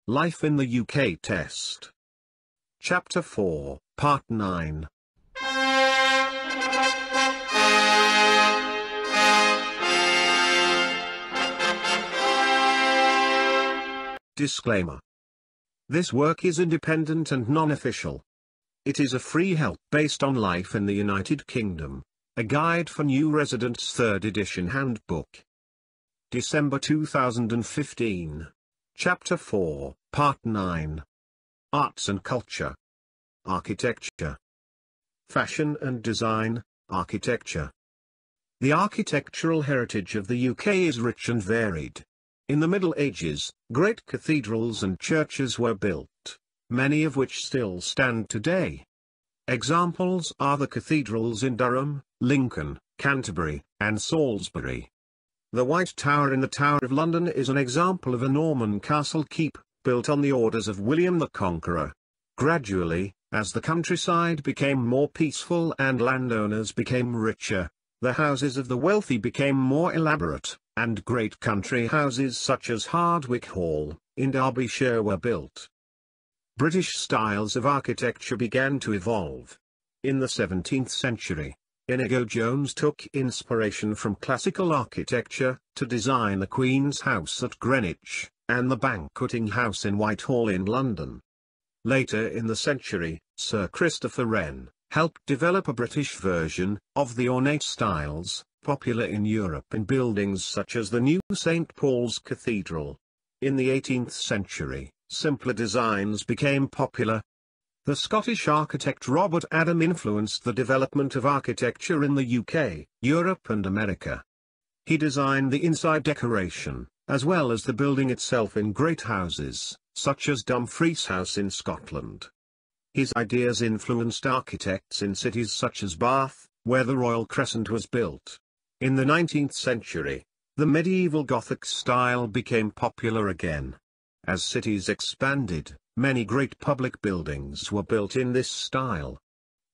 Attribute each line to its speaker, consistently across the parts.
Speaker 1: Life in the UK Test. Chapter 4, Part 9. Disclaimer. This work is independent and non-official. It is a free help based on life in the United Kingdom, a guide for new residents, 3rd edition handbook. December 2015. Chapter 4, Part 9. Arts and Culture. Architecture. Fashion and Design, Architecture. The architectural heritage of the UK is rich and varied. In the Middle Ages, great cathedrals and churches were built, many of which still stand today. Examples are the cathedrals in Durham, Lincoln, Canterbury, and Salisbury. The White Tower in the Tower of London is an example of a Norman castle keep, built on the orders of William the Conqueror. Gradually, as the countryside became more peaceful and landowners became richer, the houses of the wealthy became more elaborate, and great country houses such as Hardwick Hall, in Derbyshire, were built. British styles of architecture began to evolve. In the 17th century, Inigo Jones took inspiration from classical architecture, to design the Queen's House at Greenwich, and the Banqueting House in Whitehall in London. Later in the century, Sir Christopher Wren helped develop a British version of the ornate styles, popular in Europe in buildings such as the new St. Paul's Cathedral. In the 18th century, simpler designs became popular. The Scottish architect Robert Adam influenced the development of architecture in the UK, Europe and America. He designed the inside decoration, as well as the building itself in great houses, such as Dumfries House in Scotland. His ideas influenced architects in cities such as Bath, where the Royal Crescent was built. In the 19th century, the medieval Gothic style became popular again. As cities expanded, many great public buildings were built in this style.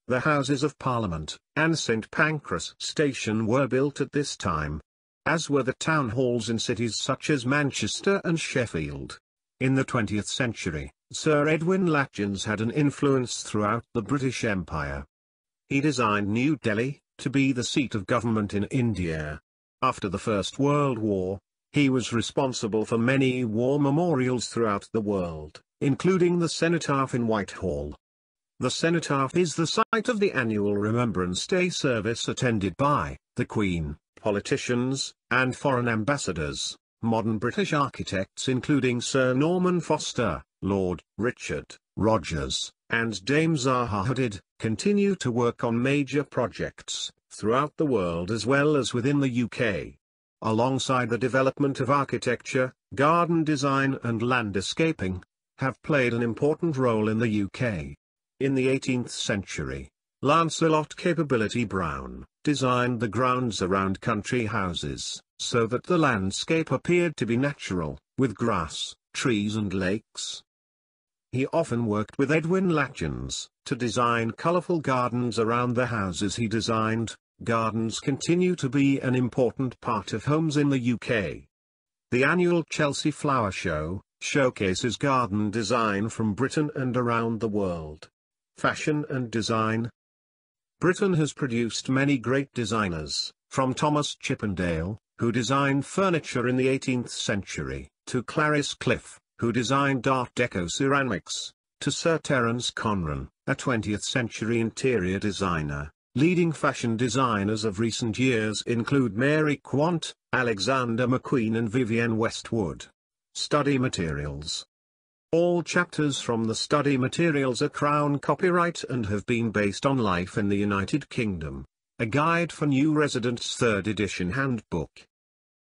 Speaker 1: The Houses of Parliament and St. Pancras Station were built at this time, as were the town halls in cities such as Manchester and Sheffield. In the 20th century, Sir Edwin Lutyens had an influence throughout the British Empire. He designed New Delhi to be the seat of government in India. After the First World War, he was responsible for many war memorials throughout the world, including the Cenotaph in Whitehall. The Cenotaph is the site of the annual Remembrance Day service attended by the Queen, politicians, and foreign ambassadors. Modern British architects including Sir Norman Foster, Lord Richard Rogers, and Dame Zaha Hadid, continue to work on major projects throughout the world as well as within the UK. Alongside the development of architecture, garden design and landscaping have played an important role in the UK. In the 18th century, Lancelot Capability Brown designed the grounds around country houses, so that the landscape appeared to be natural, with grass, trees and lakes. He often worked with Edwin Lutyens to design colourful gardens around the houses he designed. Gardens continue to be an important part of homes in the UK. The annual Chelsea Flower Show showcases garden design from Britain and around the world. Fashion and Design. Britain has produced many great designers, from Thomas Chippendale, who designed furniture in the 18th century, to Clarice Cliff, who designed Art Deco ceramics, to Sir Terence Conran, a 20th century interior designer. Leading fashion designers of recent years include Mary Quant, Alexander McQueen and Vivienne Westwood. Study materials. All chapters from the study materials are Crown copyright and have been based on life in the United Kingdom. A guide for new residents, 3rd edition handbook.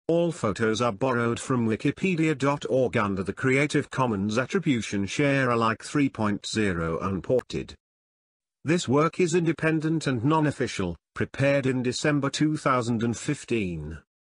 Speaker 1: All photos are borrowed from wikipedia.org under the Creative Commons Attribution Share Alike 3.0 unported. This work is independent and non-official, prepared in December 2015.